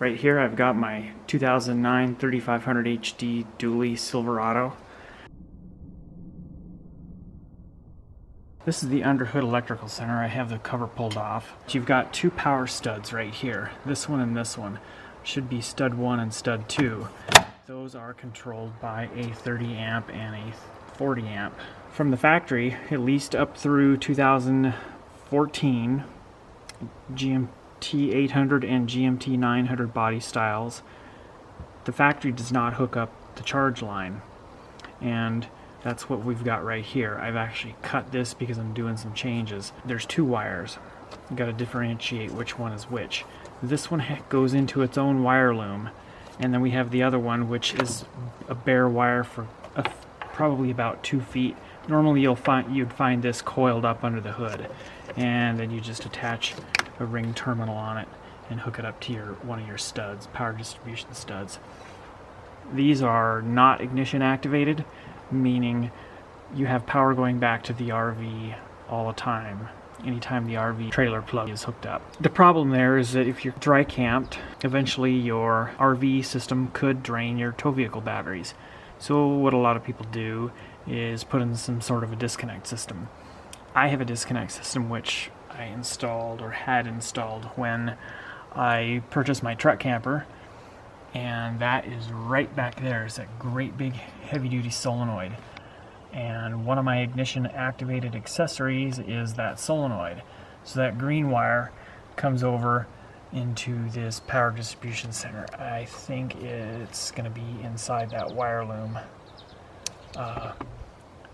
Right here I've got my 2009 3500 HD dually Silverado. This is the underhood electrical center. I have the cover pulled off. You've got two power studs right here. This one and this one. Should be stud 1 and stud 2. Those are controlled by a 30 amp and a 40 amp. From the factory, at least up through 2014, GMT 800 and GMT 900 body styles, the factory does not hook up the charge line, and that's what we've got right here. I've actually cut this because I'm doing some changes. There's two wires. You've got to differentiate which one is which. This one goes into its own wire loom, and then we have the other one, which is a bare wire for probably about 2 feet. Normally you'd find this coiled up under the hood, and then you just attach a ring terminal on it and hook it up to one of your studs, power distribution studs. These are not ignition activated, meaning you have power going back to the RV all the time, anytime the RV trailer plug is hooked up. The problem there is that if you're dry camped, eventually your RV system could drain your tow vehicle batteries. So what a lot of people do is put in some sort of a disconnect system. I have a disconnect system which I installed or had installed when I purchased my truck camper, and that is right back there. It's that great big heavy-duty solenoid, and one of my ignition activated accessories is that solenoid. So that green wire comes over into this power distribution center. I think it's going to be inside that wire loom.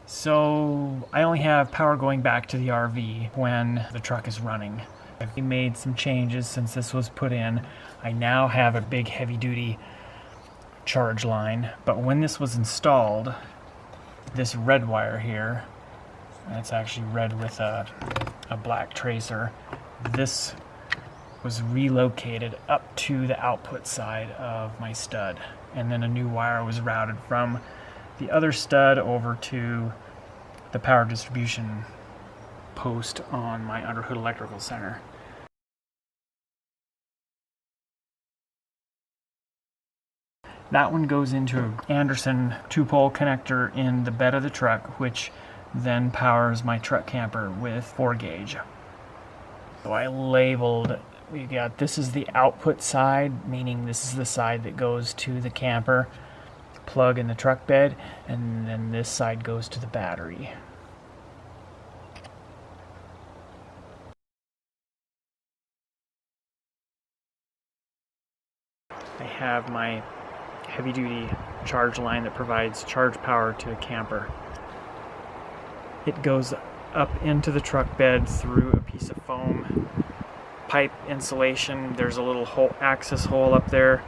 So I only have power going back to the RV when the truck is running. I've made some changes since this was put in. I now have a big heavy-duty charge line, but when this was installed, this red wire here, it's actually red with a black tracer, this was relocated up to the output side of my stud, and then a new wire was routed from the other stud over to the power distribution post on my underhood electrical center. That one goes into an Anderson 2-pole connector in the bed of the truck, which then powers my truck camper with 4-gauge. So I labeled, this is the output side, meaning this is the side that goes to the camper plug in the truck bed, and then this side goes to the battery. I have my heavy-duty charge line that provides charge power to the camper. It goes up into the truck bed through a piece of foam pipe insulation. There's a little access hole up there,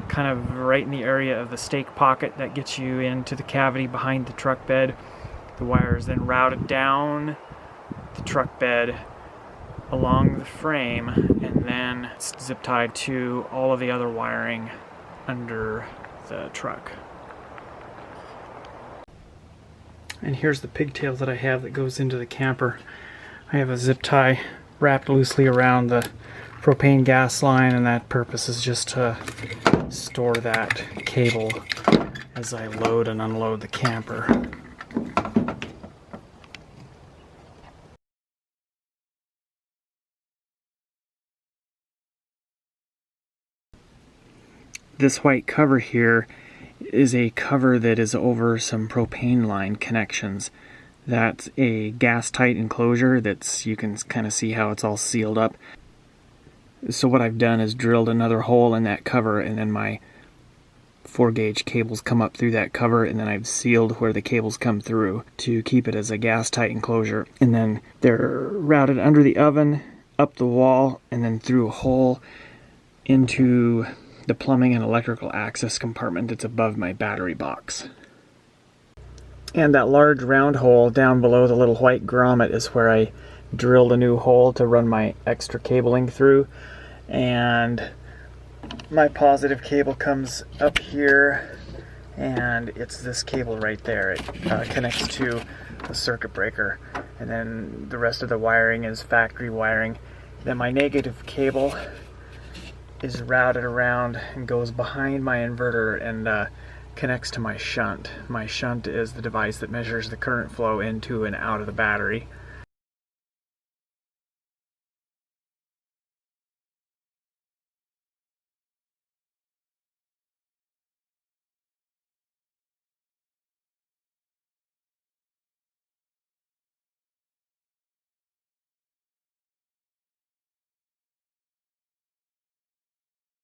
kind of right in the area of the stake pocket that gets you into the cavity behind the truck bed. The wire is then routed down the truck bed along the frame, and then it's zip tied to all of the other wiring under the truck. And here's the pigtail that I have that goes into the camper. I have a zip tie wrapped loosely around the propane gas line, and that purpose is just to store that cable as I load and unload the camper. This white cover here is a cover that is over some propane line connections. That's a gas tight enclosure you can kind of see how it's all sealed up. So what I've done is drilled another hole in that cover, and then my 4-gauge cables come up through that cover, and then I've sealed where the cables come through to keep it as a gas tight enclosure. And then they're routed under the oven, up the wall, and then through a hole into the plumbing and electrical access compartment that's above my battery box. And that large round hole down below the little white grommet is where I drilled a new hole to run my extra cabling through. And my positive cable comes up here, and it's this cable right there. It connects to the circuit breaker, and then the rest of the wiring is factory wiring. Then my negative cable is routed around and goes behind my inverter and connects to my shunt. My shunt is the device that measures the current flow into and out of the battery.